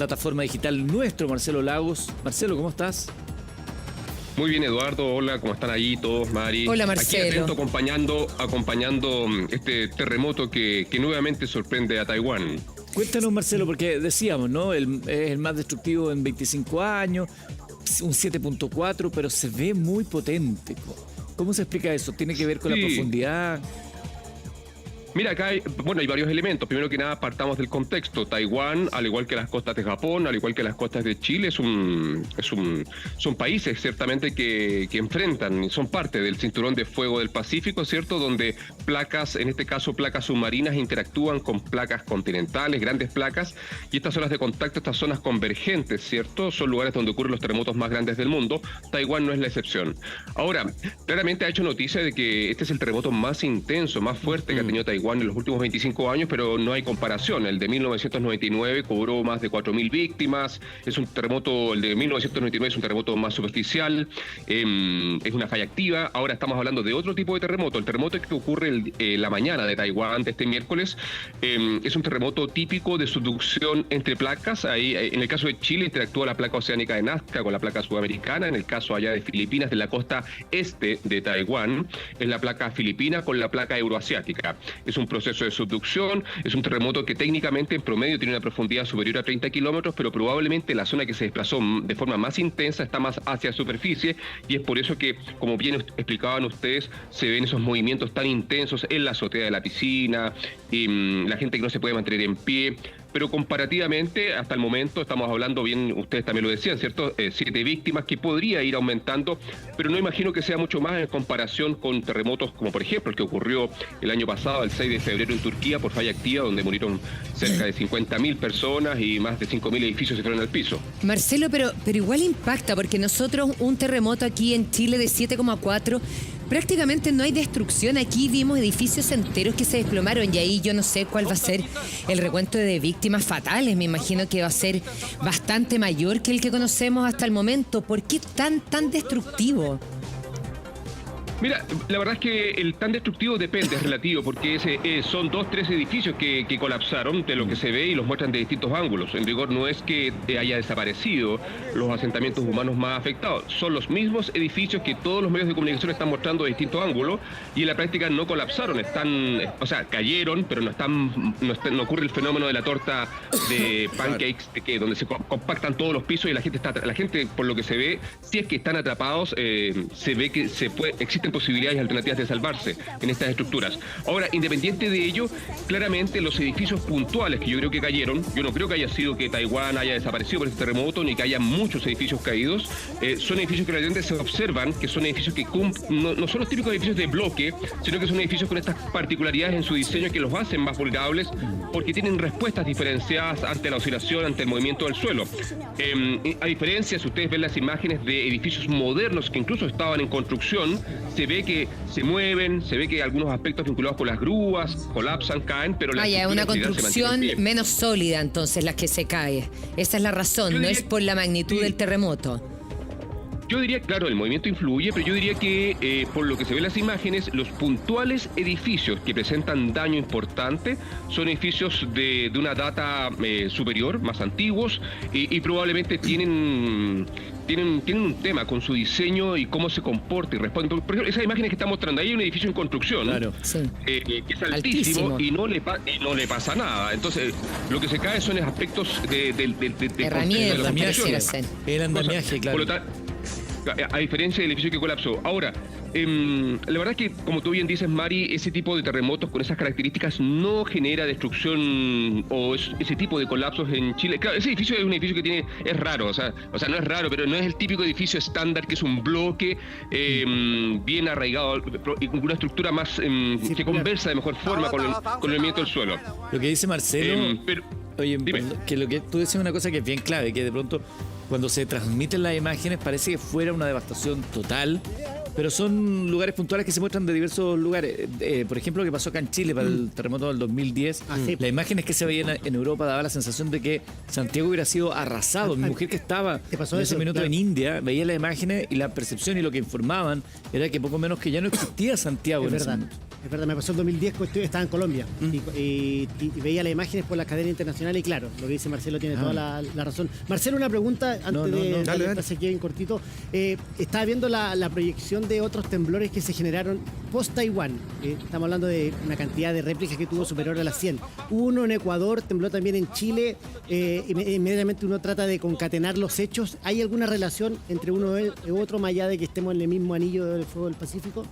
Plataforma digital nuestro, Marcelo Lagos. Marcelo, ¿cómo estás? Muy bien, Eduardo. Hola, ¿cómo están ahí todos, Mari? Hola, Marcelo. Aquí atento acompañando este terremoto que nuevamente sorprende a Taiwán. Cuéntanos, Marcelo, porque decíamos, ¿no? Es el más destructivo en 25 años, un 7.4, pero se ve muy potente. ¿Cómo se explica eso? ¿Tiene que ver con la profundidad? Mira, acá hay varios elementos. Primero que nada, partamos del contexto. Taiwán, al igual que las costas de Japón, al igual que las costas de Chile, son países ciertamente que enfrentan, son parte del cinturón de fuego del Pacífico, ¿cierto? Donde placas, en este caso placas submarinas, interactúan con placas continentales, grandes placas, y estas zonas de contacto, estas zonas convergentes, ¿cierto? Son lugares donde ocurren los terremotos más grandes del mundo. Taiwán no es la excepción. Ahora, claramente ha hecho noticia de que este es el terremoto más intenso, más fuerte que ha tenido Taiwán en los últimos 25 años, pero no hay comparación. El de 1999 cobró más de 4.000 víctimas. Es un terremoto, el de 1999 es un terremoto más superficial, es una falla activa. Ahora estamos hablando de otro tipo de terremoto. El terremoto que ocurre la mañana de Taiwán, de este miércoles, es un terremoto típico de subducción entre placas. Ahí, en el caso de Chile, interactúa la placa oceánica de Nazca con la placa sudamericana. En el caso allá de Filipinas, de la costa este de Taiwán, es la placa filipina con la placa euroasiática. Es un proceso de subducción, es un terremoto que técnicamente en promedio tiene una profundidad superior a 30 kilómetros, pero probablemente la zona que se desplazó de forma más intensa está más hacia superficie, y es por eso que, como bien explicaban ustedes, se ven esos movimientos tan intensos en la azotea de la piscina, y la gente que no se puede mantener en pie. Pero comparativamente, hasta el momento, estamos hablando, bien, ustedes también lo decían, ¿cierto? 7 víctimas, que podría ir aumentando, pero no imagino que sea mucho más en comparación con terremotos como, por ejemplo, el que ocurrió el año pasado, el 6 de febrero en Turquía, por falla activa, donde murieron cerca de 50.000 personas y más de 5.000 edificios se fueron al piso. Marcelo, pero igual impacta, porque nosotros un terremoto aquí en Chile de 7,4... prácticamente no hay destrucción. Aquí vimos edificios enteros que se desplomaron, y ahí yo no sé cuál va a ser el recuento de víctimas fatales. Me imagino que va a ser bastante mayor que el que conocemos hasta el momento. ¿Por qué tan destructivo? Mira, la verdad es que el tan destructivo depende, es relativo, porque son 2-3 edificios que colapsaron de lo que se ve y los muestran de distintos ángulos. En rigor no es que haya desaparecido los asentamientos humanos más afectados, son los mismos edificios que todos los medios de comunicación están mostrando de distintos ángulos, y en la práctica no colapsaron, cayeron, pero no ocurre el fenómeno de la torta de pancakes, donde se compactan todos los pisos y la gente, por lo que se ve, si es que están atrapados, se ve que existen posibilidades alternativas de salvarse en estas estructuras. Ahora, independiente de ello, claramente los edificios puntuales que yo creo que cayeron, yo no creo que haya sido que Taiwán haya desaparecido por este terremoto, ni que haya muchos edificios caídos, son edificios que realmente se observan, que son edificios que no son los típicos edificios de bloque, sino que son edificios con estas particularidades en su diseño que los hacen más vulnerables, porque tienen respuestas diferenciadas ante la oscilación, ante el movimiento del suelo. A diferencia, si ustedes ven las imágenes de edificios modernos que incluso estaban en construcción, se ve que se mueven, se ve que algunos aspectos vinculados con las grúas colapsan, caen, pero la es una construcción menos sólida, entonces, la que se cae. Esa es la razón, no es por la magnitud del terremoto. Yo diría, claro, el movimiento influye, pero yo diría que por lo que se ve en las imágenes, los puntuales edificios que presentan daño importante son edificios de una data superior, más antiguos, y probablemente tienen un tema con su diseño y cómo se comporta y responde. Por ejemplo, esas imágenes que está mostrando, ahí hay un edificio en construcción, claro, que es altísimo. Y no le pasa nada. Entonces, lo que se cae son aspectos de herramientas. El andamiaje, claro. Por lo tanto, a diferencia del edificio que colapsó. Ahora, la verdad es que, como tú bien dices, Mari, ese tipo de terremotos con esas características no genera destrucción o ese tipo de colapsos en Chile. Claro, ese edificio es un edificio que es raro, o sea, no es raro, pero no es el típico edificio estándar que es un bloque bien arraigado, una estructura más que conversa de mejor forma con el movimiento del suelo. Lo que dice Marcelo, oye, que lo que tú decías una cosa que es bien clave, que de pronto cuando se transmiten las imágenes parece que fuera una devastación total, pero son lugares puntuales que se muestran de diversos lugares. Por ejemplo, lo que pasó acá en Chile para el terremoto del 2010, las imágenes que se veían en Europa daba la sensación de que Santiago hubiera sido arrasado. Mi mujer, que estaba en ese minuto en India, veía las imágenes y la percepción y lo que informaban era que poco menos que ya no existía Santiago. Es en ese verdad. momento. Es verdad, me pasó en 2010 cuando estaba en Colombia y veía las imágenes por las cadenas internacionales y claro, lo que dice Marcelo tiene toda la razón. Marcelo, una pregunta antes de darle pase aquí en cortito. Estaba viendo la proyección de otros temblores que se generaron post-Taiwán. Estamos hablando de una cantidad de réplicas que tuvo superior a las 100. Hubo uno en Ecuador, tembló también en Chile. Inmediatamente uno trata de concatenar los hechos. ¿Hay alguna relación entre uno y otro más allá de que estemos en el mismo anillo del fuego del Pacífico?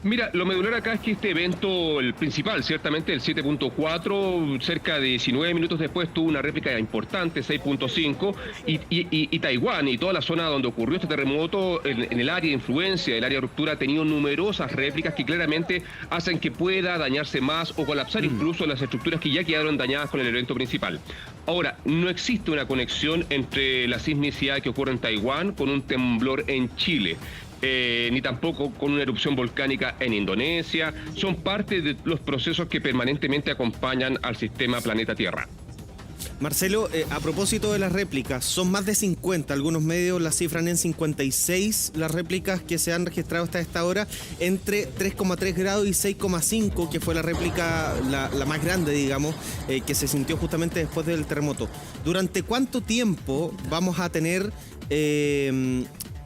Mira, lo medular acá es que este evento, el principal, ciertamente el 7.4, cerca de 19 minutos después tuvo una réplica importante, 6.5, y Taiwán y toda la zona donde ocurrió este terremoto, en el área de influencia, el área de ruptura, ha tenido numerosas réplicas que claramente hacen que pueda dañarse más o colapsar incluso las estructuras que ya quedaron dañadas con el evento principal. Ahora, no existe una conexión entre la sismicidad que ocurre en Taiwán con un temblor en Chile. Ni tampoco con una erupción volcánica en Indonesia. Son parte de los procesos que permanentemente acompañan al sistema planeta Tierra. Marcelo, a propósito de las réplicas, son más de 50, algunos medios las cifran en 56 las réplicas que se han registrado hasta esta hora, entre 3,3 grados y 6,5, que fue la réplica, la más grande, digamos, que se sintió justamente después del terremoto. ¿Durante cuánto tiempo vamos a tener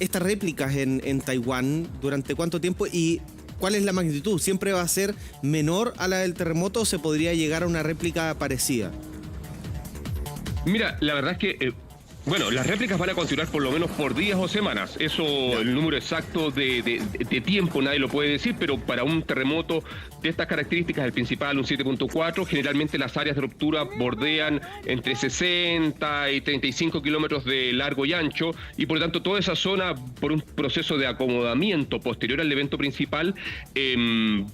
estas réplicas en Taiwán? ¿Durante cuánto tiempo? Y ¿cuál es la magnitud? ¿Siempre va a ser menor a la del terremoto o se podría llegar a una réplica parecida? Mira, la verdad es que las réplicas van a continuar por lo menos por días o semanas. Eso, el número exacto de tiempo nadie lo puede decir, pero para un terremoto de estas características, el principal, un 7.4, generalmente las áreas de ruptura bordean entre 60 y 35 kilómetros de largo y ancho, y por lo tanto toda esa zona, por un proceso de acomodamiento posterior al evento principal,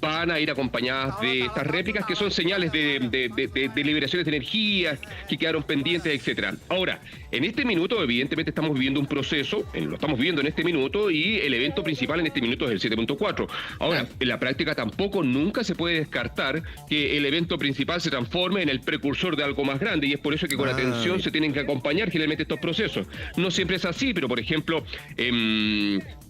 van a ir acompañadas de estas réplicas que son señales de liberaciones de energía que quedaron pendientes, etcétera. Ahora, en este minuto, evidentemente, estamos viviendo un proceso, lo estamos viendo en este minuto, y el evento principal en este minuto es el 7.4. Ahora, en la práctica tampoco nunca se puede descartar que el evento principal se transforme en el precursor de algo más grande, y es por eso que con atención se tienen que acompañar generalmente estos procesos. No siempre es así, pero por ejemplo,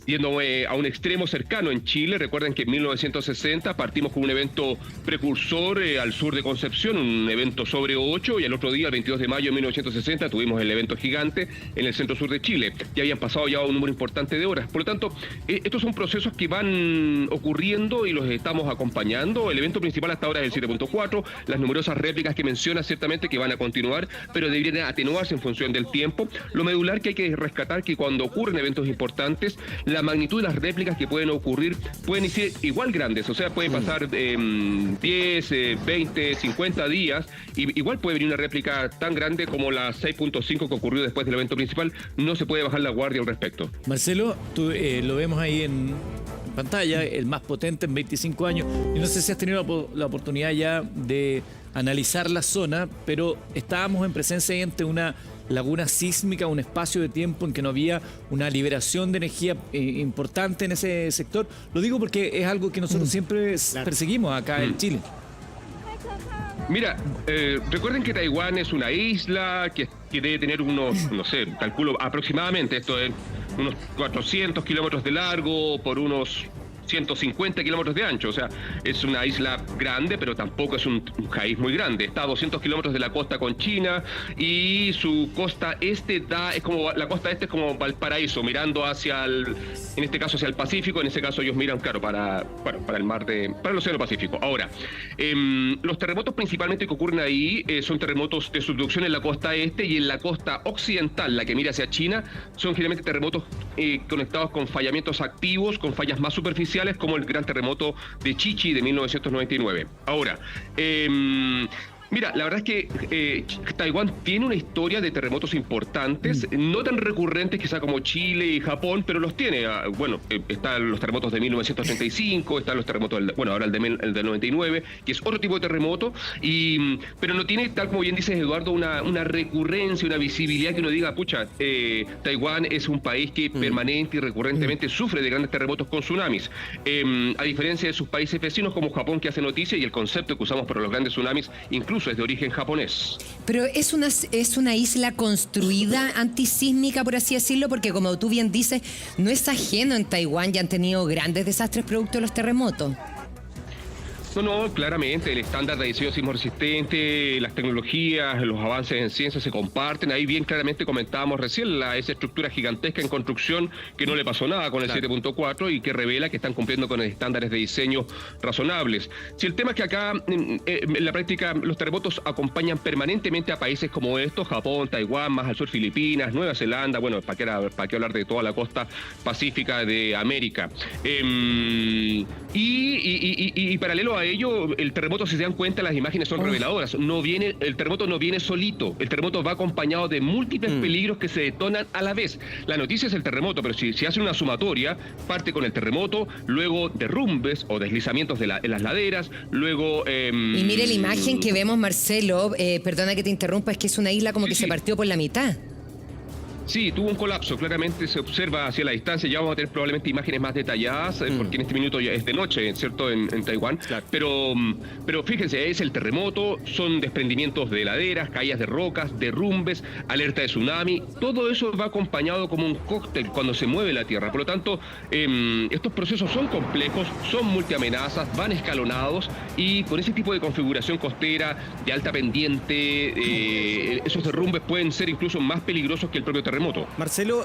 yendo a un extremo cercano en Chile, recuerden que en 1960 partimos con un evento precursor al sur de Concepción, un evento sobre 8, y al otro día, el 22 de mayo de 1960, tuvimos el evento gigante en el centro sur de Chile. Ya habían pasado ya un número importante de horas. Por lo tanto, estos son procesos que van ocurriendo y los estamos acompañando. El evento principal hasta ahora es el 7.4, las numerosas réplicas que menciona ciertamente que van a continuar, pero deberían atenuarse en función del tiempo. Lo medular que hay que rescatar que cuando ocurren eventos importantes, la magnitud de las réplicas que pueden ocurrir pueden ser igual grandes, o sea, pueden pasar 10, 20, 50 días, y igual puede venir una réplica tan grande como la 6.5 que ocurrió después del evento principal. No se puede bajar la guardia al respecto. Marcelo, tú lo vemos ahí en pantalla, el más potente en 25 años, y no sé si has tenido la oportunidad ya de analizar la zona, pero estábamos en presencia ante una laguna sísmica, un espacio de tiempo en que no había una liberación de energía importante en ese sector. Lo digo porque es algo que nosotros siempre perseguimos acá en Chile. Mira, recuerden que Taiwán es una isla que debe tener unos, no sé, calculo aproximadamente, esto es unos 400 kilómetros de largo por unos 150 kilómetros de ancho, o sea, es una isla grande, pero tampoco es un país muy grande. Está a 200 kilómetros de la costa con China, y su costa este la costa este es como Valparaíso, mirando hacia en este caso hacia el Pacífico. En ese caso ellos miran, claro, para el Océano Pacífico. Ahora, los terremotos principalmente que ocurren ahí son terremotos de subducción en la costa este, y en la costa occidental, la que mira hacia China, son generalmente terremotos conectados con fallamientos activos, con fallas más superficiales, como el gran terremoto de Chichi de 1999. Ahora, mira, la verdad es que Taiwán tiene una historia de terremotos importantes, no tan recurrentes quizá como Chile y Japón, pero los tiene. Están los terremotos de 1935, están los terremotos, ahora el del 99, que es otro tipo de terremoto, pero no tiene, tal como bien dices, Eduardo, una recurrencia, una visibilidad que uno diga, pucha, Taiwán es un país que permanente y recurrentemente sufre de grandes terremotos con tsunamis, a diferencia de sus países vecinos como Japón, que hace noticia, y el concepto que usamos para los grandes tsunamis incluso es de origen japonés. Pero es una isla construida antisísmica, por así decirlo, porque como tú bien dices, no es ajeno en Taiwán, ya han tenido grandes desastres producto de los terremotos. No, claramente, el estándar de diseño sismo resistente, las tecnologías, los avances en ciencia se comparten. Ahí bien claramente comentábamos recién esa estructura gigantesca en construcción que no le pasó nada con el 7.4 y que revela que están cumpliendo con estándares de diseño razonables. Si el tema es que acá, en la práctica, los terremotos acompañan permanentemente a países como estos, Japón, Taiwán, más al sur Filipinas, Nueva Zelanda, bueno, ¿para qué hablar de toda la costa pacífica de América? Y paralelo a ello, el terremoto, si se dan cuenta, las imágenes son reveladoras. El terremoto no viene solito. El terremoto va acompañado de múltiples peligros que se detonan a la vez. La noticia es el terremoto, pero si hacen una sumatoria, parte con el terremoto, luego derrumbes o deslizamientos en las laderas, luego... Y mire la imagen que vemos, Marcelo, perdona que te interrumpa, es que es una isla como que se partió por la mitad. Sí, tuvo un colapso, claramente se observa hacia la distancia, ya vamos a tener probablemente imágenes más detalladas, porque en este minuto ya es de noche, ¿cierto?, en Taiwán, claro. Pero fíjense, es el terremoto, son desprendimientos de laderas, caídas de rocas, derrumbes, alerta de tsunami, todo eso va acompañado como un cóctel cuando se mueve la Tierra, por lo tanto, estos procesos son complejos, son multiamenazas, van escalonados, y con ese tipo de configuración costera, de alta pendiente, esos derrumbes pueden ser incluso más peligrosos que el propio terremoto. Marcelo,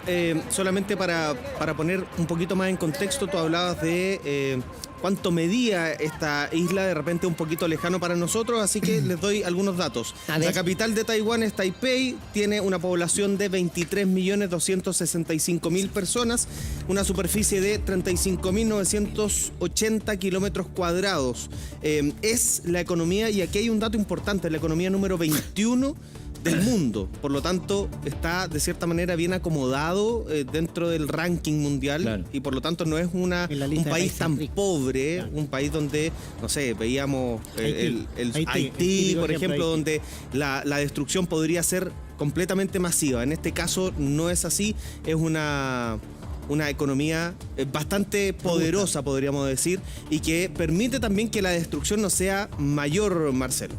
solamente para poner un poquito más en contexto, tú hablabas de cuánto medía esta isla, de repente un poquito lejano para nosotros, así que les doy algunos datos. La capital de Taiwán es Taipei, tiene una población de 23.265.000 personas, una superficie de 35.980 kilómetros cuadrados. Es la economía, y aquí hay un dato importante, la economía número 21 del mundo, por lo tanto está de cierta manera bien acomodado dentro del ranking mundial, claro. Y por lo tanto no es un país tan pobre, un país donde, no sé, veíamos Haití, por ejemplo, donde la destrucción podría ser completamente masiva. En este caso no es así, es una economía bastante poderosa, podríamos decir, y que permite también que la destrucción no sea mayor, Marcelo.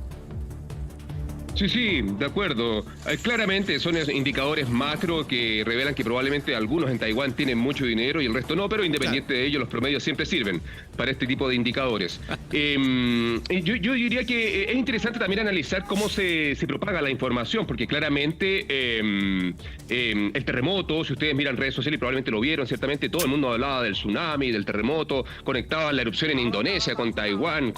Sí, de acuerdo. Claramente son indicadores macro que revelan que probablemente algunos en Taiwán tienen mucho dinero y el resto no, pero independiente de ello, los promedios siempre sirven para este tipo de indicadores. Yo diría que es interesante también analizar cómo se propaga la información, porque claramente el terremoto, si ustedes miran redes sociales y probablemente lo vieron, ciertamente todo el mundo hablaba del tsunami, del terremoto, conectaban la erupción en Indonesia con Taiwán,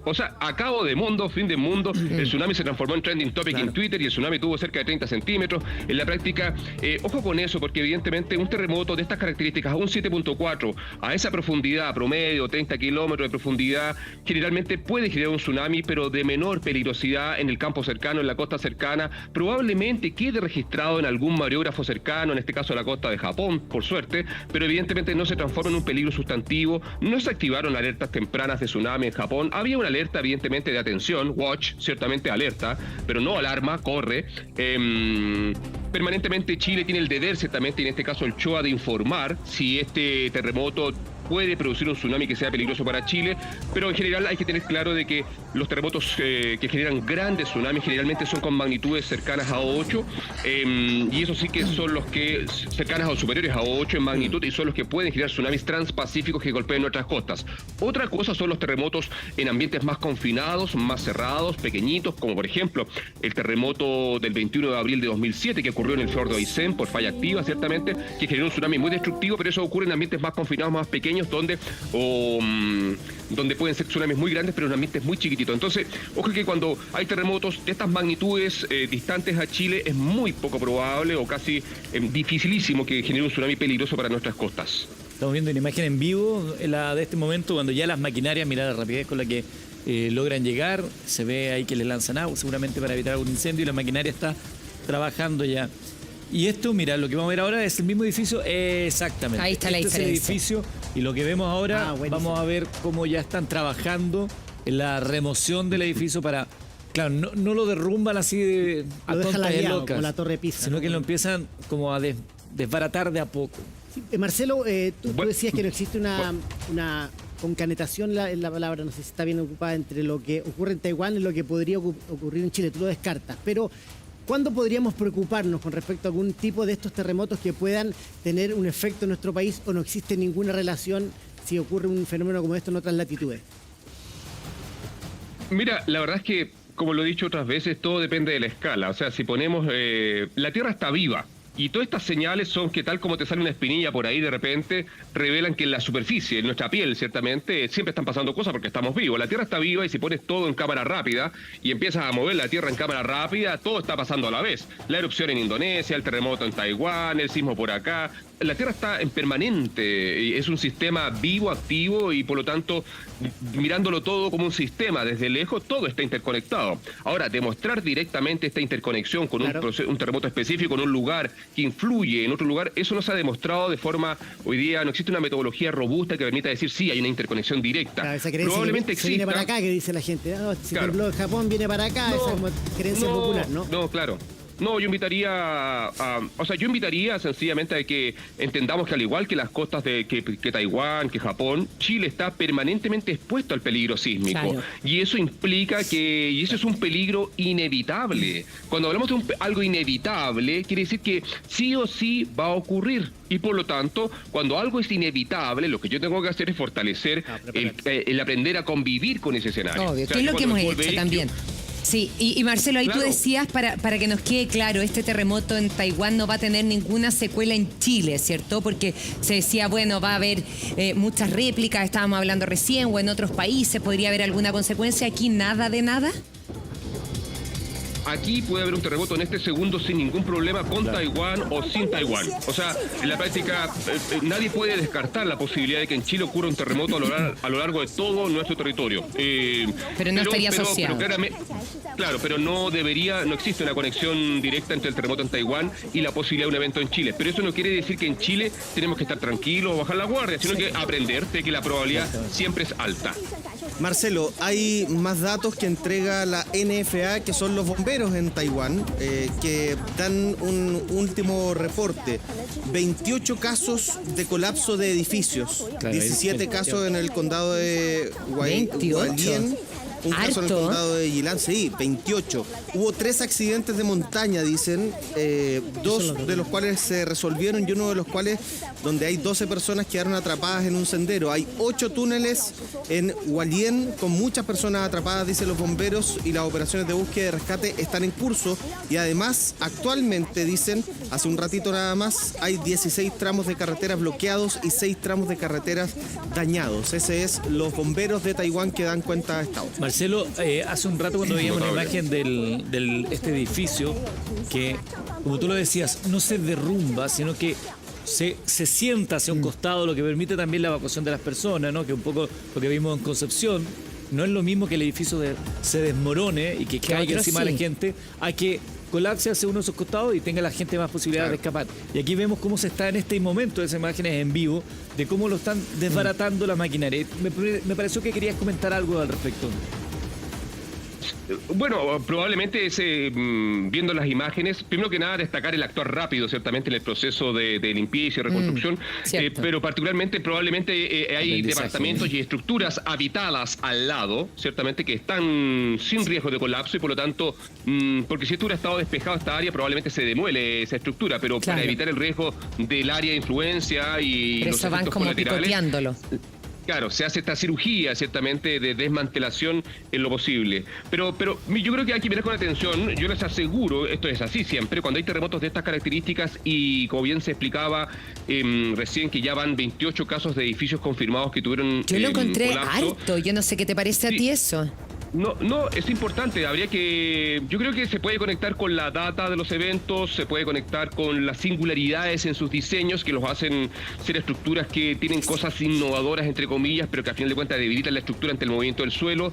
o sea, a cabo de mundo, fin de mundo, el tsunami se transformó en trending topic en Twitter y el tsunami tuvo cerca de 30 centímetros. En la práctica, ojo con eso, porque evidentemente un terremoto de estas características, a un 7.4, a esa profundidad promedio, 30 kilómetros de profundidad, generalmente puede generar un tsunami, pero de menor peligrosidad en el campo cercano, en la costa cercana. Probablemente quede registrado en algún mareógrafo cercano, en este caso la costa de Japón, por suerte, pero evidentemente no se transforma en un peligro sustantivo. No se activaron alertas tempranas de tsunami en Japón. Había una alerta, evidentemente, de atención, watch, ciertamente alerta, pero no alarma, corre. Permanentemente Chile tiene el deber, ciertamente, en este caso el CHOA, de informar si este terremoto puede producir un tsunami que sea peligroso para Chile, pero en general hay que tener claro de que los terremotos que generan grandes tsunamis generalmente son con magnitudes cercanas a 8, y eso sí que son los que cercanas o superiores a 8 en magnitud, y son los que pueden generar tsunamis transpacíficos que golpeen nuestras costas. Otra cosa son los terremotos en ambientes más confinados, más cerrados, pequeñitos, como por ejemplo el terremoto del 21 de abril de 2007 que ocurrió en el fiordo Aysén por falla activa, ciertamente, que generó un tsunami muy destructivo, pero eso ocurre en ambientes más confinados, más pequeños, donde pueden ser tsunamis muy grandes, pero en ambientes muy chiquititos. Entonces, ojo que cuando hay terremotos de estas magnitudes distantes a Chile, es muy poco probable o casi dificilísimo que genere un tsunami peligroso para nuestras costas. Estamos viendo una imagen en vivo, la de este momento, cuando ya las maquinarias, mira la rapidez con la que logran llegar, se ve ahí que les lanzan agua, seguramente para evitar algún incendio, y la maquinaria está trabajando ya. Y esto, mira, lo que vamos a ver ahora es el mismo edificio, exactamente. Ahí está la diferencia. Es el edificio, y lo que vemos ahora, vamos a ver cómo ya están trabajando en la remoción del edificio para... Claro, no lo derrumban así de a tontas y locas, como la Torre Pisa, sino que lo empiezan como a desbaratar de a poco. Sí, Marcelo, tú decías que no existe una concatenación, la palabra, no sé si está bien ocupada, entre lo que ocurre en Taiwán y lo que podría ocurrir en Chile. Tú lo descartas, pero... ¿cuándo podríamos preocuparnos con respecto a algún tipo de estos terremotos que puedan tener un efecto en nuestro país, o no existe ninguna relación si ocurre un fenómeno como esto en otras latitudes? Mira, la verdad es que, como lo he dicho otras veces, todo depende de la escala. O sea, si ponemos... la Tierra está viva. Y todas estas señales son que tal como te sale una espinilla por ahí de repente, revelan que en la superficie, en nuestra piel ciertamente, siempre están pasando cosas porque estamos vivos. La Tierra está viva y si pones todo en cámara rápida y empiezas a mover la Tierra en cámara rápida, todo está pasando a la vez. La erupción en Indonesia, el terremoto en Taiwán, el sismo por acá. La Tierra está en permanente, es un sistema vivo, activo y por lo tanto, mirándolo todo como un sistema desde lejos, todo está interconectado. Ahora, demostrar directamente esta interconexión con un terremoto específico en un lugar que influye en otro lugar, eso no se ha demostrado de forma, hoy día no existe una metodología robusta que permita decir sí, hay una interconeción directa. Claro, esa creencia probablemente que exista. viene para acá, que dice la gente, si tembló en Japón, viene para acá, esa es como creencia popular, ¿no? No, claro. No, yo invitaría sencillamente a que entendamos que al igual que las costas de que Taiwán, que Japón, Chile está permanentemente expuesto al peligro sísmico. Claro. Y eso implica y eso es un peligro inevitable. Cuando hablamos de algo inevitable, quiere decir que sí o sí va a ocurrir. Y por lo tanto, cuando algo es inevitable, lo que yo tengo que hacer es fortalecer el aprender a convivir con ese escenario. Obvio, que es lo que hemos hecho también. Sí, y Marcelo, ahí claro. Tú decías, para que nos quede claro, este terremoto en Taiwán no va a tener ninguna secuela en Chile, ¿cierto? Porque se decía, bueno, va a haber muchas réplicas, estábamos hablando recién, o en otros países podría haber alguna consecuencia. ¿Aquí nada de nada? Aquí puede haber un terremoto en este segundo sin ningún problema con Taiwán o sin Taiwán. O sea, en la práctica nadie puede descartar la posibilidad de que en Chile ocurra un terremoto a lo largo de todo nuestro territorio. Pero no estaría asociado. Claro, pero no existe una conexión directa entre el terremoto en Taiwán y la posibilidad de un evento en Chile. Pero eso no quiere decir que en Chile tenemos que estar tranquilos o bajar la guardia, sino que aprender de que la probabilidad siempre es alta. Marcelo, hay más datos que entrega la NFA, que son los bomberos en Taiwán, que dan un último reporte. 28 casos de colapso de edificios, claro, 17 casos en el condado de Hualien. Un caso en el condado de Yilan, sí, 28. Hubo 3 accidentes de montaña, dicen, 2 de los cuales se resolvieron y uno de los cuales donde hay 12 personas quedaron atrapadas en un sendero. Hay 8 túneles en Hualien con muchas personas atrapadas, dicen los bomberos, y las operaciones de búsqueda y rescate están en curso. Y además, actualmente, dicen, hace un ratito nada más, hay 16 tramos de carreteras bloqueados y 6 tramos de carreteras dañados. Ese es los bomberos de Taiwán que dan cuenta de esta hora. Marcelo, hace un rato cuando veíamos una imagen de este edificio que, como tú lo decías, no se derrumba, sino que se sienta hacia un costado, lo que permite también la evacuación de las personas, ¿no? Que un poco lo que vimos en Concepción. No es lo mismo que el edificio se desmorone y que caiga encima de la gente, a que colapse hacia uno de esos costados y tenga la gente más posibilidades de escapar. Y aquí vemos cómo se está en este momento, esas imágenes en vivo, de cómo lo están desbaratando la maquinaria. Me pareció que querías comentar algo al respecto. Bueno, probablemente viendo las imágenes, primero que nada destacar el actuar rápido, ciertamente, en el proceso de limpieza y reconstrucción, pero particularmente probablemente hay departamentos y estructuras habitadas al lado, ciertamente, que están sin riesgo de colapso y por lo tanto, porque si esto hubiera estado despejado esta área, probablemente se demuele esa estructura, pero para evitar el riesgo del área de influencia y pero los eso van como picoteándolo. Claro, se hace esta cirugía, ciertamente, de desmantelación en lo posible. Pero yo creo que hay que mirar con atención. Yo les aseguro, esto es así siempre, cuando hay terremotos de estas características y, como bien se explicaba recién, que ya van 28 casos de edificios confirmados que tuvieron Yo lo encontré colapso. harto. Yo no sé qué te parece a ti eso. No, es importante. Yo creo que se puede conectar con la data de los eventos, se puede conectar con las singularidades en sus diseños que los hacen ser estructuras que tienen cosas innovadoras, entre comillas, pero que al final de cuentas debilitan la estructura ante el movimiento del suelo.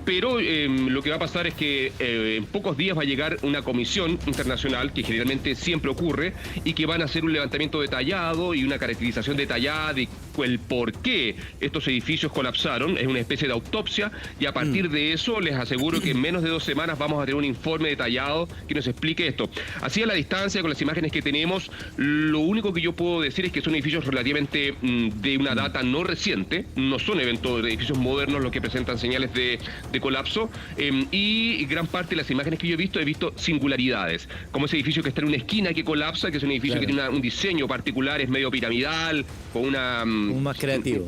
Pero lo que va a pasar es que en pocos días va a llegar una comisión internacional, que generalmente siempre ocurre, y que van a hacer un levantamiento detallado y una caracterización detallada de el por qué estos edificios colapsaron. Es una especie de autopsia y a partir de eso les aseguro que en menos de 2 semanas vamos a tener un informe detallado que nos explique esto. Así a la distancia, con las imágenes que tenemos, lo único que yo puedo decir es que son edificios relativamente de una data no reciente, no son eventos de edificios modernos los que presentan señales de colapso, y gran parte de las imágenes que yo he visto singularidades, como ese edificio que está en una esquina que colapsa, que es un edificio que tiene un diseño particular, es medio piramidal, con una más creativo.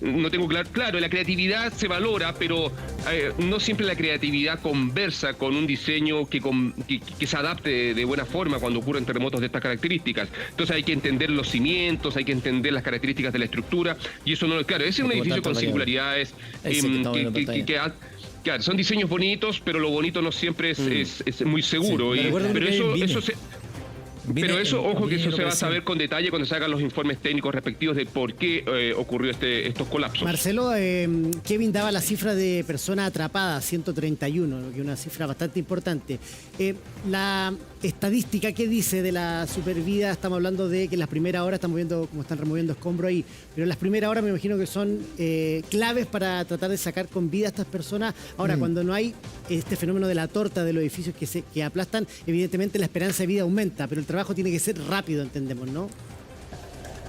No tengo claro, la creatividad se valora, pero no siempre la creatividad conversa con un diseño que se adapte de buena forma cuando ocurren terremotos de estas características. Entonces hay que entender los cimientos, hay que entender las características de la estructura, y eso no, claro, ese es un edificio con singularidades claro, son diseños bonitos, pero lo bonito no siempre es muy seguro. Sí, pero eso, ojo, que eso se va a saber con detalle cuando se hagan los informes técnicos respectivos de por qué ocurrió estos colapsos. Marcelo, Kevin daba la cifra de personas atrapadas, 131, que es una cifra bastante importante. La estadística, ¿qué dice de la supervida? Estamos hablando de que en las primeras horas estamos viendo cómo están removiendo escombros ahí, pero en las primeras horas me imagino que son claves para tratar de sacar con vida a estas personas. Ahora, cuando no hay este fenómeno de la torta de los edificios que aplastan, evidentemente la esperanza de vida aumenta, pero el trabajo tiene que ser rápido, entendemos, ¿no?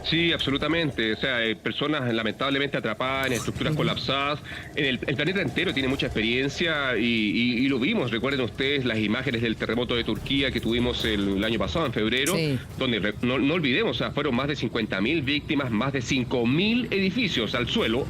Sí, absolutamente. O sea, personas lamentablemente atrapadas en estructuras colapsadas. El planeta entero tiene mucha experiencia y lo vimos. Recuerden ustedes las imágenes del terremoto de Turquía que tuvimos el año pasado, en febrero, donde no olvidemos, o sea, fueron más de 50.000 víctimas, más de 5.000 edificios al suelo.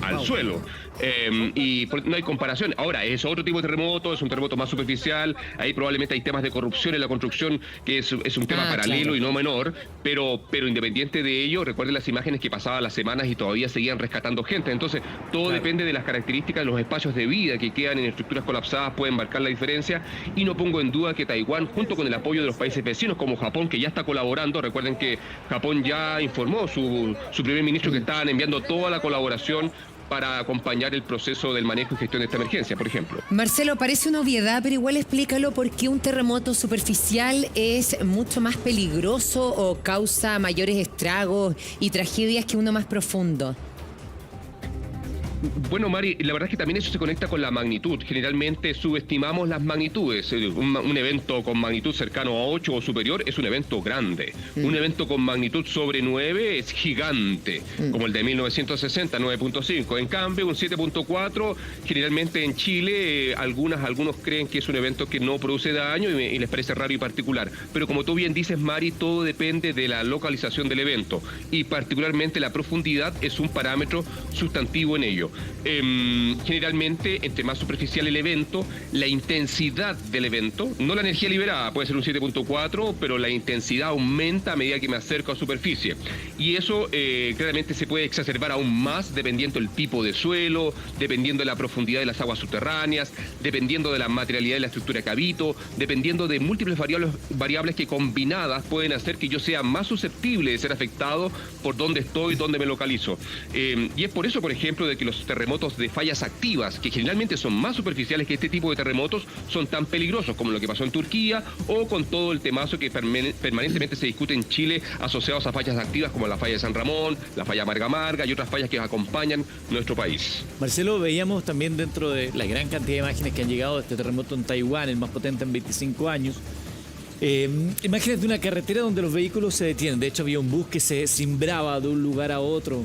Y no hay comparación. Ahora, es otro tipo de terremoto, es un terremoto más superficial. Ahí probablemente hay temas de corrupción en la construcción, que es un tema paralelo y no menor, pero independiente de ello, recuerden las imágenes que pasaban las semanas y todavía seguían rescatando gente. Entonces, todo depende de las características de los espacios de vida que quedan en estructuras colapsadas, pueden marcar la diferencia. Y no pongo en duda que Taiwán, junto con el apoyo de los países vecinos como Japón, que ya está colaborando, recuerden que Japón ya informó su primer ministro que estaban enviando toda la colaboración para acompañar el proceso del manejo y gestión de esta emergencia, por ejemplo. Marcelo, parece una obviedad, pero igual explícalo por qué un terremoto superficial es mucho más peligroso o causa mayores estragos y tragedias que uno más profundo. Bueno, Mari, la verdad es que también eso se conecta con la magnitud. Generalmente subestimamos las magnitudes. Un evento con magnitud cercano a 8 o superior es un evento grande. Un evento con magnitud sobre 9 es gigante, como el de 1960, 9.5. En cambio, un 7.4, generalmente en Chile, algunos creen que es un evento que no produce daño y les parece raro y particular. Pero como tú bien dices, Mari, todo depende de la localización del evento. Y particularmente la profundidad es un parámetro sustantivo en ello. Generalmente, entre más superficial el evento, la intensidad del evento, no la energía liberada, puede ser un 7.4, pero la intensidad aumenta a medida que me acerco a superficie. Y eso claramente se puede exacerbar aún más dependiendo del tipo de suelo, dependiendo de la profundidad de las aguas subterráneas, dependiendo de la materialidad de la estructura que habito, dependiendo de múltiples variables que combinadas pueden hacer que yo sea más susceptible de ser afectado por dónde estoy, dónde me localizo. Y es por eso, por ejemplo, de que los terremotos de fallas activas, que generalmente son más superficiales que este tipo de terremotos, son tan peligrosos como lo que pasó en Turquía o con todo el temazo que permanentemente se discute en Chile asociados a fallas activas como la falla de San Ramón, la falla Marga Marga y otras fallas que acompañan nuestro país. Marcelo, veíamos también dentro de la gran cantidad de imágenes que han llegado de este terremoto en Taiwán, el más potente en 25 años, imágenes de una carretera donde los vehículos se detienen. De hecho, había un bus que se cimbraba de un lugar a otro,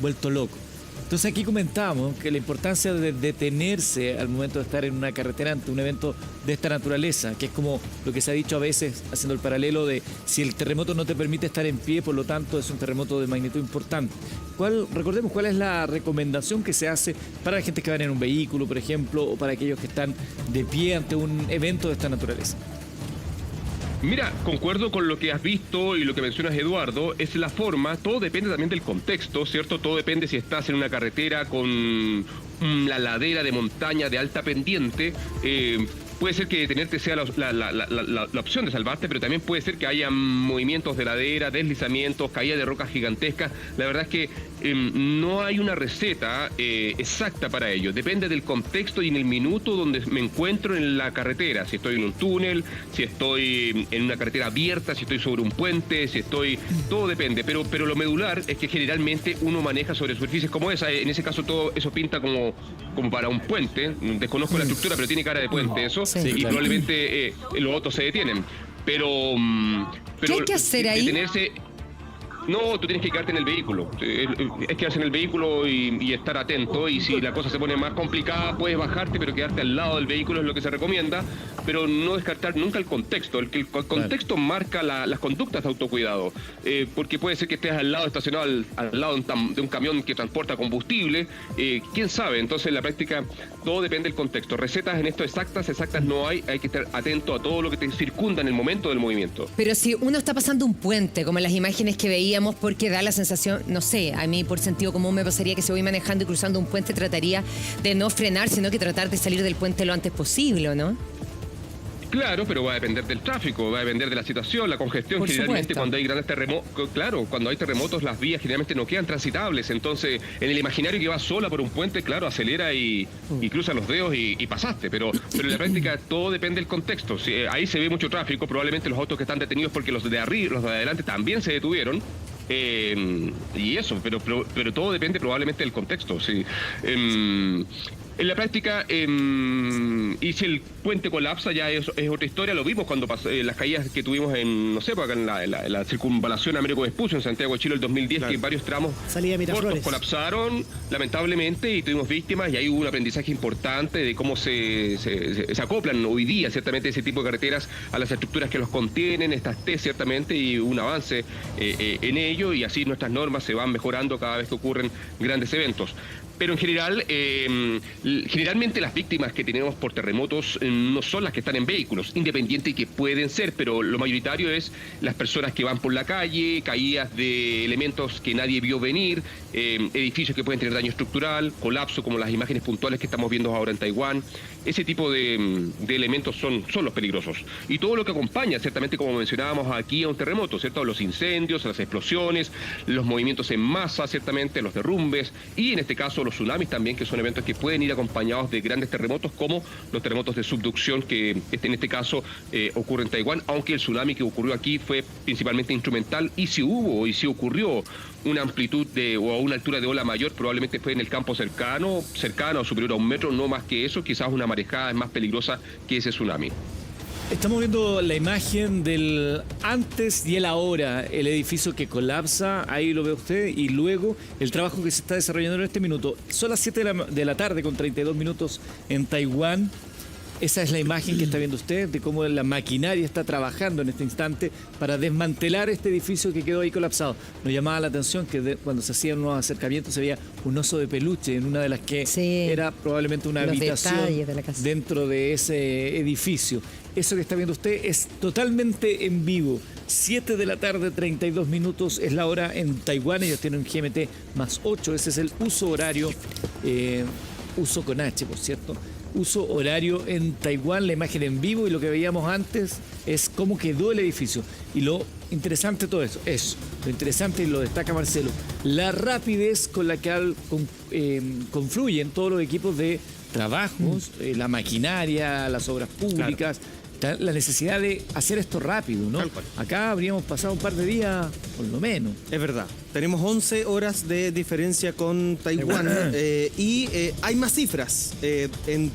vuelto loco. Entonces aquí comentábamos que la importancia de detenerse al momento de estar en una carretera ante un evento de esta naturaleza, que es como lo que se ha dicho a veces, haciendo el paralelo de si el terremoto no te permite estar en pie, por lo tanto es un terremoto de magnitud importante. Recordemos cuál es la recomendación que se hace para la gente que va en un vehículo, por ejemplo, o para aquellos que están de pie ante un evento de esta naturaleza. Mira, concuerdo con lo que has visto y lo que mencionas, Eduardo, es la forma, todo depende también del contexto, ¿cierto? Todo depende si estás en una carretera con la ladera de montaña de alta pendiente. Puede ser que detenerte sea la opción de salvarte, pero también puede ser que haya movimientos de ladera, deslizamientos, caída de rocas gigantescas. La verdad es que no hay una receta exacta para ello. Depende del contexto y en el minuto donde me encuentro en la carretera. Si estoy en un túnel, si estoy en una carretera abierta, si estoy sobre un puente, si estoy... Todo depende, pero lo medular es que generalmente uno maneja sobre superficies como esa. En ese caso todo eso pinta como para un puente. Desconozco la estructura, pero tiene cara de puente eso. Sí, y claro. Probablemente los otros se detienen. Pero ¿Qué hay que hacer ahí? Detenerse... No, tú tienes que quedarte en el vehículo. Es quedarse en el vehículo y estar atento. Y si la cosa se pone más complicada, puedes bajarte, pero quedarte al lado del vehículo es lo que se recomienda. Pero no descartar nunca el contexto. El contexto marca las conductas de autocuidado. Porque puede ser que estés al lado, estacionado al lado de un camión que transporta combustible. ¿Quién sabe? Entonces, en la práctica, todo depende del contexto. Recetas en esto exactas no hay. Hay que estar atento a todo lo que te circunda en el momento del movimiento. Pero si uno está pasando un puente, como en las imágenes que veíamos, porque da la sensación, no sé, a mí por sentido común me pasaría que si voy manejando y cruzando un puente trataría de no frenar, sino que tratar de salir del puente lo antes posible, ¿no? Claro, pero va a depender del tráfico, va a depender de la situación, la congestión. Por generalmente supuesto. cuando hay grandes terremotos, claro, cuando hay terremotos las vías generalmente no quedan transitables. Entonces, en el imaginario que vas sola por un puente, claro, acelera y cruza los dedos y pasaste. Pero en la práctica todo depende del contexto. Si, ahí se ve mucho tráfico, probablemente los autos que están detenidos porque los de arriba, los de adelante también se detuvieron. Y eso, pero todo depende probablemente del contexto. Sí. En la práctica, y si el puente colapsa ya es otra historia, lo vimos cuando pasó, las caídas que tuvimos en, no sé, acá en la circunvalación Américo Vespucio en Santiago de Chile el 2010, claro, que varios tramos cortos colapsaron, lamentablemente, y tuvimos víctimas, y ahí hubo un aprendizaje importante de cómo se acoplan hoy día, ciertamente, ese tipo de carreteras a las estructuras que los contienen, estas T, ciertamente, y un avance en ello, y así nuestras normas se van mejorando cada vez que ocurren grandes eventos. Pero en general, generalmente las víctimas que tenemos por terremotos no son las que están en vehículos, independiente que pueden ser, pero lo mayoritario es las personas que van por la calle, caídas de elementos que nadie vio venir, edificios que pueden tener daño estructural, colapso, como las imágenes puntuales que estamos viendo ahora en Taiwán. Ese tipo de elementos son los peligrosos. Y todo lo que acompaña, ciertamente, como mencionábamos aquí, a un terremoto, ¿cierto? Los incendios, las explosiones, los movimientos en masa, ciertamente, los derrumbes, y en este caso los tsunamis también, que son eventos que pueden ir acompañados de grandes terremotos, como los terremotos de subducción que en este caso ocurre en Taiwán, aunque el tsunami que ocurrió aquí fue principalmente instrumental, y si hubo y si ocurrió una amplitud o a una altura de ola mayor, probablemente fue en el campo cercano o superior a 1 metro, no más que eso. Quizás una marejada es más peligrosa que ese tsunami. Estamos viendo la imagen del antes y el ahora, el edificio que colapsa, ahí lo ve usted, y luego el trabajo que se está desarrollando en este minuto. Son las 7 de la tarde con 32 minutos en Taiwán. Esa es la imagen que está viendo usted de cómo la maquinaria está trabajando en este instante para desmantelar este edificio que quedó ahí colapsado. Nos llamaba la atención que cuando se hacían unos acercamientos se veía un oso de peluche en una de las que era probablemente una habitación dentro de ese edificio. Eso que está viendo usted es totalmente en vivo. 7 de la tarde, 32 minutos es la hora en Taiwán. Ellos tienen un GMT +8. Ese es el uso horario, uso con H, por cierto. Uso horario en Taiwán, la imagen en vivo, y lo que veíamos antes es cómo quedó el edificio. Y lo interesante de todo eso, lo interesante, y lo destaca Marcelo, la rapidez con la que confluyen todos los equipos de trabajos, la maquinaria, las obras públicas. Claro. La necesidad de hacer esto rápido, ¿no? Acá habríamos pasado un par de días, por lo menos. Es verdad. Tenemos 11 horas de diferencia con Taiwán y hay más cifras.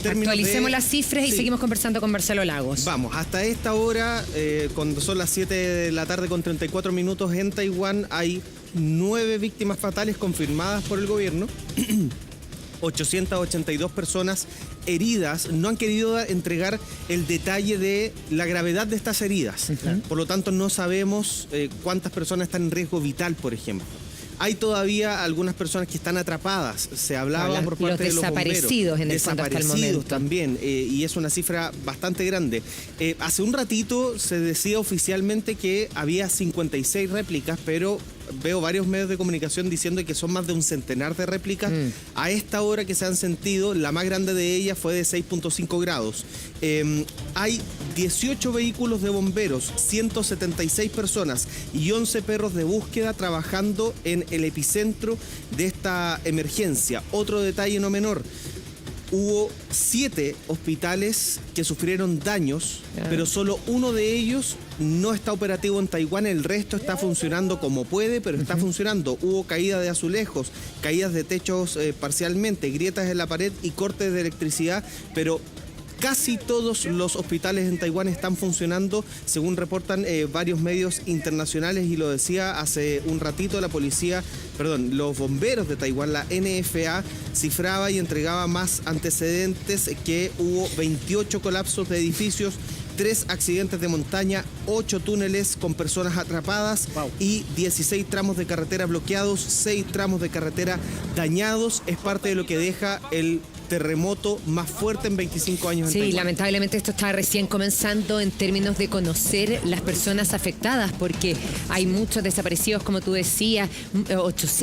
Actualicemos las cifras y seguimos conversando con Marcelo Lagos. Vamos, hasta esta hora, cuando son las 7 de la tarde con 34 minutos en Taiwán, hay 9 víctimas fatales confirmadas por el gobierno. 882 personas heridas. No han querido entregar el detalle de la gravedad de estas heridas. Por lo tanto, no sabemos cuántas personas están en riesgo vital, por ejemplo. Hay todavía algunas personas que están atrapadas. Se hablaba por parte de los bomberos. Desaparecidos en el fondo hasta el momento. También, y es una cifra bastante grande. Hace un ratito se decía oficialmente que había 56 réplicas, pero veo varios medios de comunicación diciendo que son más de un centenar de réplicas. A esta hora que se han sentido, la más grande de ellas fue de 6.5 grados. Hay 18 vehículos de bomberos, 176 personas y 11 perros de búsqueda trabajando en el epicentro de esta emergencia. Otro detalle no menor: hubo 7 hospitales que sufrieron daños, pero solo uno de ellos no está operativo en Taiwán. El resto está funcionando como puede, pero está funcionando. Hubo caída de azulejos, caídas de techos parcialmente, grietas en la pared y cortes de electricidad, pero casi todos los hospitales en Taiwán están funcionando, según reportan varios medios internacionales, y lo decía hace un ratito los bomberos de Taiwán, la NFA, cifraba y entregaba más antecedentes que hubo 28 colapsos de edificios, 3 accidentes de montaña, 8 túneles con personas atrapadas y 16 tramos de carretera bloqueados, 6 tramos de carretera dañados. Es parte de lo que deja el terremoto más fuerte en 25 años en Taiwán. Sí, lamentablemente esto está recién comenzando en términos de conocer las personas afectadas, porque hay muchos desaparecidos, como tú decías,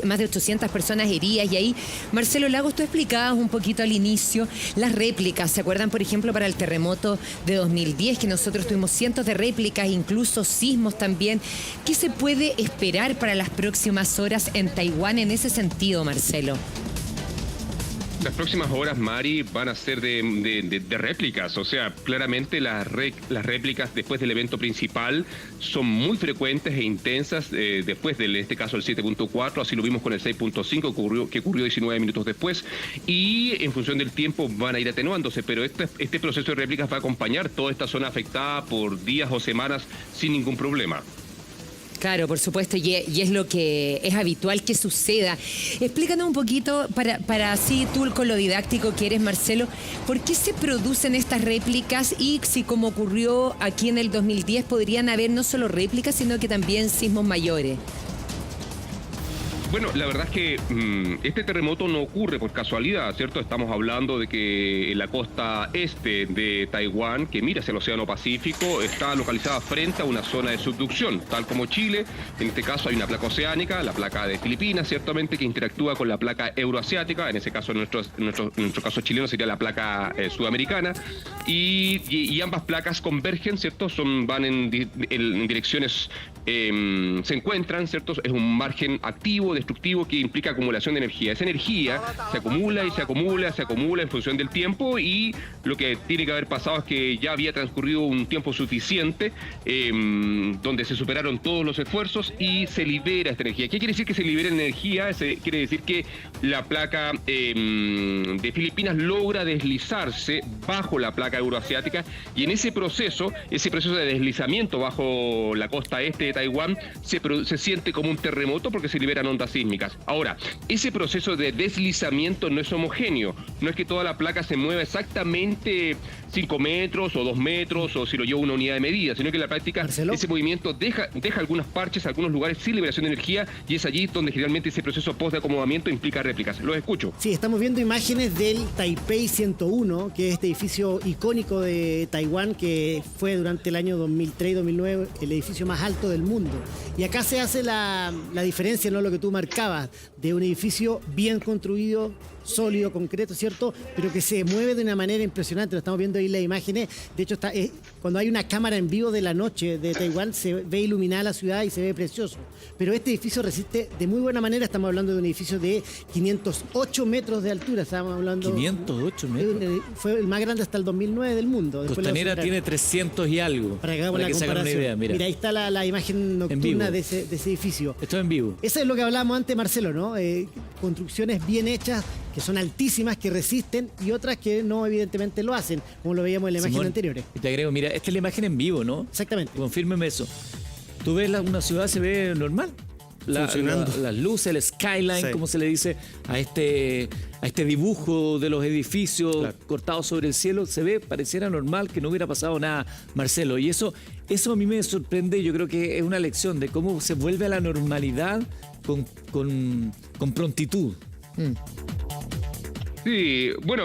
más de 800 personas heridas. Y ahí, Marcelo Lagos, tú explicabas un poquito al inicio las réplicas. ¿Se acuerdan, por ejemplo, para el terremoto de 2010, que nosotros tuvimos cientos de réplicas, incluso sismos también? ¿Qué se puede esperar para las próximas horas en Taiwán en ese sentido, Marcelo? Las próximas horas, Mari, van a ser de réplicas. O sea, claramente las réplicas después del evento principal son muy frecuentes e intensas después en este caso el 7.4, así lo vimos con el 6.5 que ocurrió 19 minutos después, y en función del tiempo van a ir atenuándose, pero este proceso de réplicas va a acompañar toda esta zona afectada por días o semanas sin ningún problema. Claro, por supuesto, y es lo que es habitual que suceda. Explícanos un poquito, para así tú con lo didáctico que eres, Marcelo, ¿por qué se producen estas réplicas? Y si, como ocurrió aquí en el 2010, podrían haber no solo réplicas, sino que también sismos mayores. Bueno, la verdad es que este terremoto no ocurre por casualidad, ¿cierto? Estamos hablando de que la costa este de Taiwán, que mira hacia el Océano Pacífico, está localizada frente a una zona de subducción, tal como Chile. En este caso hay una placa oceánica, la placa de Filipinas, ciertamente, que interactúa con la placa euroasiática. En ese caso, en nuestro caso chileno sería la placa sudamericana. Y ambas placas convergen, ¿cierto? Van en direcciones, se encuentran, ¿cierto? Es un margen activo, destructivo, que implica acumulación de energía. Esa energía se acumula y se acumula en función del tiempo, y lo que tiene que haber pasado es que ya había transcurrido un tiempo suficiente donde se superaron todos los esfuerzos y se libera esta energía. ¿Qué quiere decir que se libera energía? Quiere decir que la placa de Filipinas logra deslizarse bajo la placa euroasiática, y en ese proceso de deslizamiento bajo la costa este de Taiwán se siente como un terremoto porque se liberan ondas sísmicas. Ahora, ese proceso de deslizamiento no es homogéneo, no es que toda la placa se mueva exactamente 5 metros o 2 metros, o si lo llevo una unidad de medida, sino que en la práctica ese movimiento deja algunos parches, algunos lugares sin liberación de energía, y es allí donde generalmente ese proceso post de acomodamiento implica réplicas. Los escucho. Sí, estamos viendo imágenes del Taipei 101, que es este edificio icónico de Taiwán, que fue durante el año 2003-2009 el edificio más alto del mundo. Y acá se hace la diferencia, ¿no? Lo que tú marcabas, de un edificio bien construido, sólido, concreto, ¿cierto? Pero que se mueve de una manera impresionante. Lo estamos viendo ahí en las imágenes. De hecho, cuando hay una cámara en vivo de la noche de Taiwán, se ve iluminada la ciudad y se ve precioso. Pero este edificio resiste de muy buena manera. Estamos hablando de un edificio de 508 metros de altura. Estamos hablando... 508 metros. Fue el más grande hasta el 2009 del mundo. Costanera tiene 300 y algo. Para que se hagan una idea. Mira, ahí está la imagen nocturna de ese edificio. Esto es en vivo. Eso es lo que hablábamos antes, Marcelo, ¿no? Construcciones bien hechas, que son altísimas, que resisten, y otras que no, evidentemente lo hacen, como lo veíamos en la imagen anterior. Y te agrego, mira, esta es la imagen en vivo, ¿no? Exactamente. Confírmeme eso. Tú ves una ciudad, se ve normal. Las luces, el skyline, sí, como se le dice a este dibujo de los edificios cortados sobre el cielo, se ve, pareciera normal, que no hubiera pasado nada, Marcelo. Y eso a mí me sorprende. Yo creo que es una lección de cómo se vuelve a la normalidad con prontitud. Sí, bueno,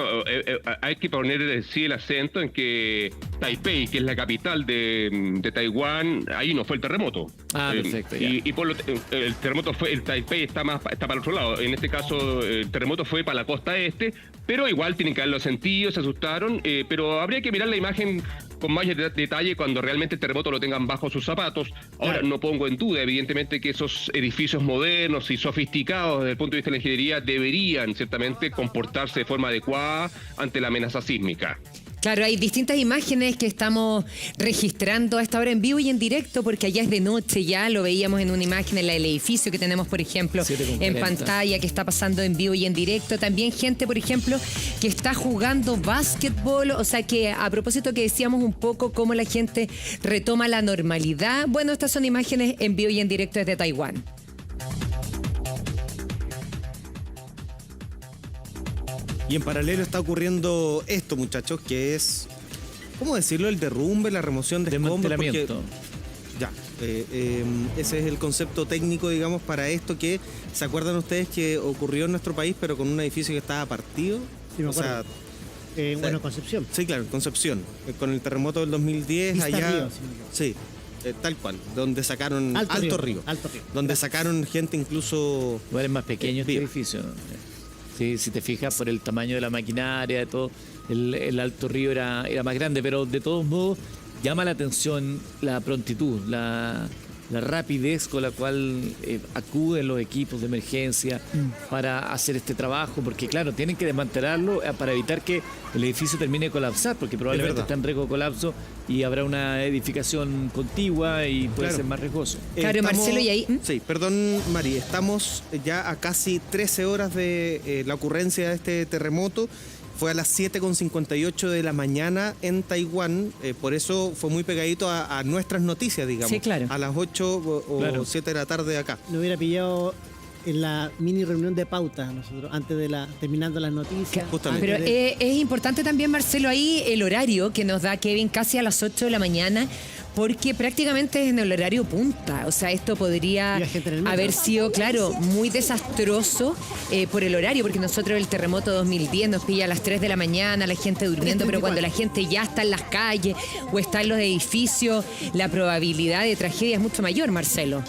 hay que poner sí el acento en que Taipei, que es la capital de Taiwán, ahí no fue el terremoto. Perfecto. Y por el terremoto el Taipei está para el otro lado. En este caso, el terremoto fue para la costa este, pero igual tienen que haberlo sentido, se asustaron, pero habría que mirar la imagen con más detalle cuando realmente el terremoto lo tengan bajo sus zapatos. Ahora, no pongo en duda, evidentemente, que esos edificios modernos y sofisticados desde el punto de vista de la ingeniería deberían, ciertamente, comportarse de forma adecuada ante la amenaza sísmica. Claro, hay distintas imágenes que estamos registrando a esta hora en vivo y en directo, porque allá es de noche ya, lo veíamos en una imagen en el edificio que tenemos, por ejemplo, en pantalla, que está pasando en vivo y en directo. También gente, por ejemplo, que está jugando básquetbol, o sea que a propósito que decíamos un poco cómo la gente retoma la normalidad. Bueno, estas son imágenes en vivo y en directo desde Taiwán. Y en paralelo está ocurriendo esto, muchachos, que es, ¿cómo decirlo? El derrumbe, la remoción de escombros. Ya, ese es el concepto técnico, digamos, para esto que, ¿se acuerdan ustedes que ocurrió en nuestro país, pero con un edificio que estaba partido? Sí, me acuerdo. Bueno, Concepción. Sí, claro, Concepción. Con el terremoto del 2010, Vista allá. Río, sí, tal cual, donde sacaron Alto Río. Donde Gracias. Sacaron gente incluso. Igual es más pequeño este edificio, ¿no? Sí, si te fijas por el tamaño de la maquinaria, de todo, el Alto Río era más grande, pero de todos modos llama la atención la prontitud, la rapidez con la cual acuden los equipos de emergencia para hacer este trabajo, porque claro, tienen que desmantelarlo para evitar que el edificio termine de colapsar, porque probablemente está en riesgo de colapso y habrá una edificación contigua y puede ser más riesgoso. Claro, Marcelo, y ahí... Sí, perdón, Mari, estamos ya a casi 13 horas de la ocurrencia de este terremoto. Fue a las 7:58 de la mañana en Taiwán, por eso fue muy pegadito a nuestras noticias, digamos. Sí, claro. A las 8 o 7 de la tarde acá. Nos hubiera pillado en la mini reunión de pauta nosotros, antes de terminando las noticias. Justamente. Pero es importante también, Marcelo, ahí el horario que nos da Kevin casi a las 8 de la mañana, porque prácticamente es en el horario punta. O sea, esto podría haber sido, claro, muy desastroso por el horario, porque nosotros el terremoto 2010 nos pilla a las 3 de la mañana, la gente durmiendo, pero cuando la gente ya está en las calles o está en los edificios, la probabilidad de tragedia es mucho mayor, Marcelo.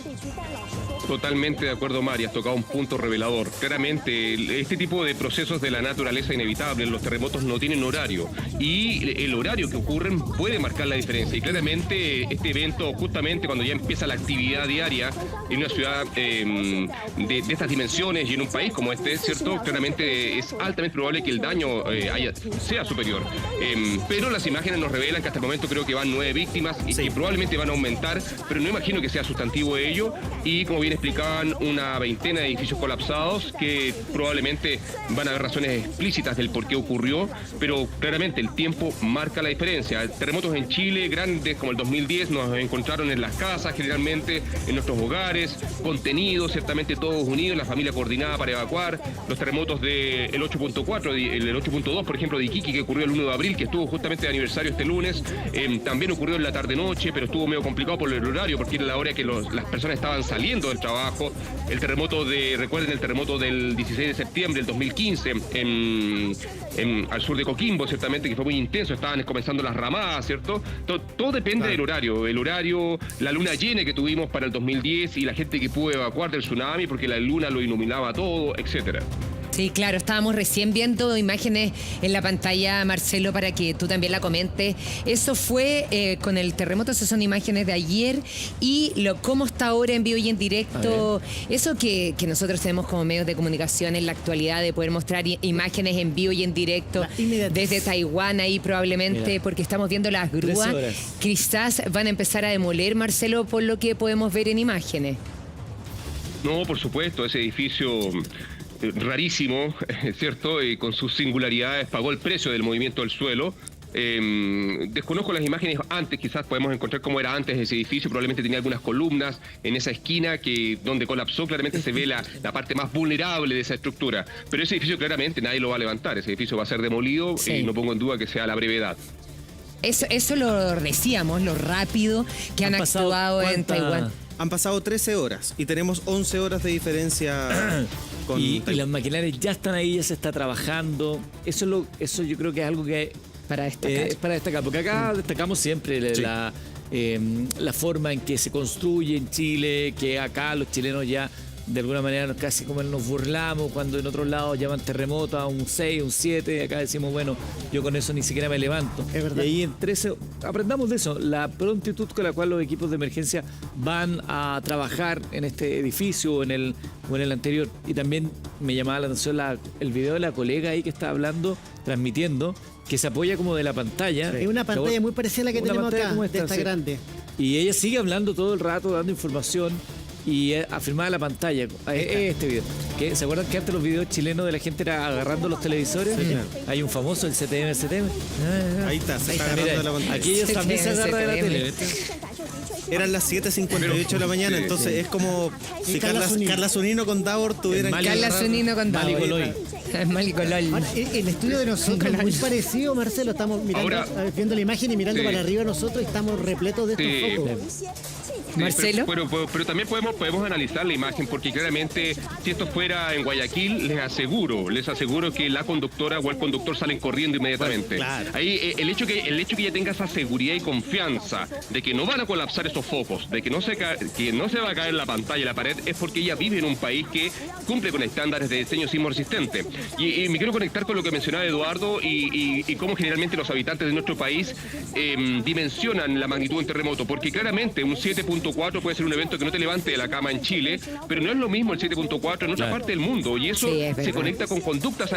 Totalmente de acuerdo, Mari, has tocado un punto revelador. Claramente, este tipo de procesos de la naturaleza inevitable, los terremotos no tienen horario, y el horario que ocurren puede marcar la diferencia. Y claramente este evento, justamente cuando ya empieza la actividad diaria en una ciudad de estas dimensiones y en un país como este, ¿cierto? Claramente es altamente probable que el daño sea superior. Pero las imágenes nos revelan que hasta el momento creo que van 9 víctimas y que probablemente van a aumentar, pero no imagino que sea sustantivo de ello. Y como bien explicaban, una veintena de edificios colapsados que probablemente van a haber razones explícitas del por qué ocurrió, pero claramente el tiempo marca la diferencia. Terremotos en Chile grandes como el 2010 nos encontraron en las casas, generalmente en nuestros hogares, contenidos, ciertamente todos unidos, la familia coordinada para evacuar. Los terremotos del 8.4, el 8.2, por ejemplo, de Iquique, que ocurrió el 1 de abril, que estuvo justamente de aniversario este lunes, también ocurrió en la tarde-noche, pero estuvo medio complicado por el horario, porque era la hora que las personas estaban saliendo del trabajo. El terremoto recuerden el terremoto del 16 de septiembre del 2015 al sur de Coquimbo, ciertamente, que fue muy intenso, estaban comenzando las ramadas, ¿cierto? Todo depende del horario, la luna llena que tuvimos para el 2010 y la gente que pudo evacuar del tsunami porque la luna lo iluminaba todo, etcétera. Sí, claro, estábamos recién viendo imágenes en la pantalla, Marcelo, para que tú también la comentes. Eso fue con el terremoto, esas son imágenes de ayer, y cómo está ahora en vivo y en directo. Eso que nosotros tenemos como medios de comunicación en la actualidad, de poder mostrar imágenes en vivo y en directo desde Taiwán, ahí probablemente, porque estamos viendo las grúas, quizás van a empezar a demoler, Marcelo, por lo que podemos ver en imágenes. No, por supuesto, ese edificio rarísimo, ¿cierto? Y con sus singularidades pagó el precio del movimiento del suelo. Desconozco las imágenes antes, quizás podemos encontrar cómo era antes ese edificio, probablemente tenía algunas columnas en esa esquina donde colapsó, claramente se ve la parte más vulnerable de esa estructura, pero ese edificio claramente nadie lo va a levantar, ese edificio va a ser demolido y no pongo en duda que sea a la brevedad. Eso lo decíamos, lo rápido que han actuado en Taiwán. Han pasado 13 horas y tenemos 11 horas de diferencia con y las maquinarias ya están ahí, ya se está trabajando. Eso yo creo que es algo que para destacar, porque acá destacamos siempre la forma en que se construye en Chile, que acá los chilenos ya de alguna manera casi como nos burlamos cuando en otros lados llaman terremoto a un 6, un 7, acá decimos, bueno, yo con eso ni siquiera me levanto. Es verdad. Y ahí en 13, aprendamos de eso, la prontitud con la cual los equipos de emergencia van a trabajar en este edificio o en el anterior. Y también me llamaba la atención el video de la colega ahí que está hablando, transmitiendo, que se apoya como de la pantalla. Es una pantalla muy parecida a la que Una tenemos pantalla acá, como de esta sí. grande. Y ella sigue hablando todo el rato, dando información y afirmada la pantalla. Este video. ¿Se acuerdan que antes los videos chilenos de la gente era agarrando los televisores? Sí. Hay un famoso, el CTM. Ahí está, se está Mira, agarrando de la pantalla. aquí ella también se agarra de la tele. Eran las 7:58 de la mañana, entonces es como si Carla Zunino con Davor tuvieran que Carla agarrar- Zunino con Mali Davor. Goloy. Mali Goloy. Ahora, el estudio de nosotros es muy parecido, Marcelo. Estamos mirando, viendo la imagen y mirando Sí. para arriba nosotros y estamos repletos de estos Sí. focos. Sí, Marcelo. Pero también podemos analizar la imagen, porque claramente si esto fuera en Guayaquil, les aseguro que la conductora o el conductor salen corriendo inmediatamente. Claro. Ahí el hecho que ella tenga esa seguridad y confianza de que no van a colapsar esos focos, de que no se va a caer la pantalla, la pared, es porque ella vive en un país que cumple con estándares de diseño sismo resistente. Y me quiero conectar con lo que mencionaba Eduardo y cómo generalmente los habitantes de nuestro país dimensionan la magnitud de un terremoto, porque claramente un 7.4 puede ser un evento que no te levante de la cama en Chile, pero no es lo mismo el 7.4 en otra parte del mundo, y eso Sí, es se verdad. conecta con conductas,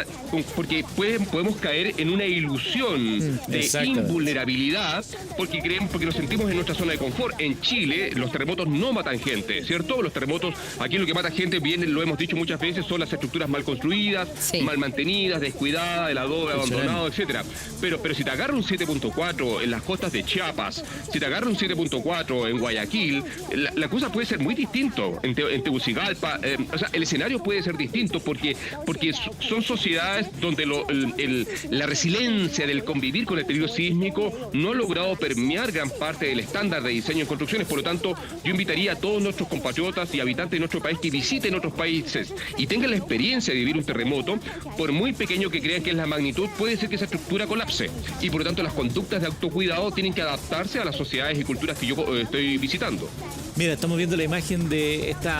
porque podemos caer en una ilusión de Exacto. invulnerabilidad, porque nos sentimos en nuestra zona de confort. En Chile los terremotos no matan gente, ¿cierto? Los terremotos, aquí lo que mata gente, bien lo hemos dicho muchas veces, son las estructuras mal construidas, Sí. mal mantenidas, descuidadas, el adobe abandonado, etcétera. Pero si te agarra un 7.4 en las costas de Chiapas, si te agarra un 7.4 en Guayaquil, la cosa puede ser muy distinto en Tegucigalpa. O sea, el escenario puede ser distinto porque son sociedades donde la resiliencia del convivir con el peligro sísmico no ha logrado permear gran parte del estándar de diseño en construcciones. Por lo tanto, yo invitaría a todos nuestros compatriotas y habitantes de nuestro país que visiten otros países y tengan la experiencia de vivir un terremoto. Por muy pequeño que crean que es la magnitud, puede ser que esa estructura colapse, y por lo tanto las conductas de autocuidado tienen que adaptarse a las sociedades y culturas que yo estoy visitando. Mira, estamos viendo la imagen de esta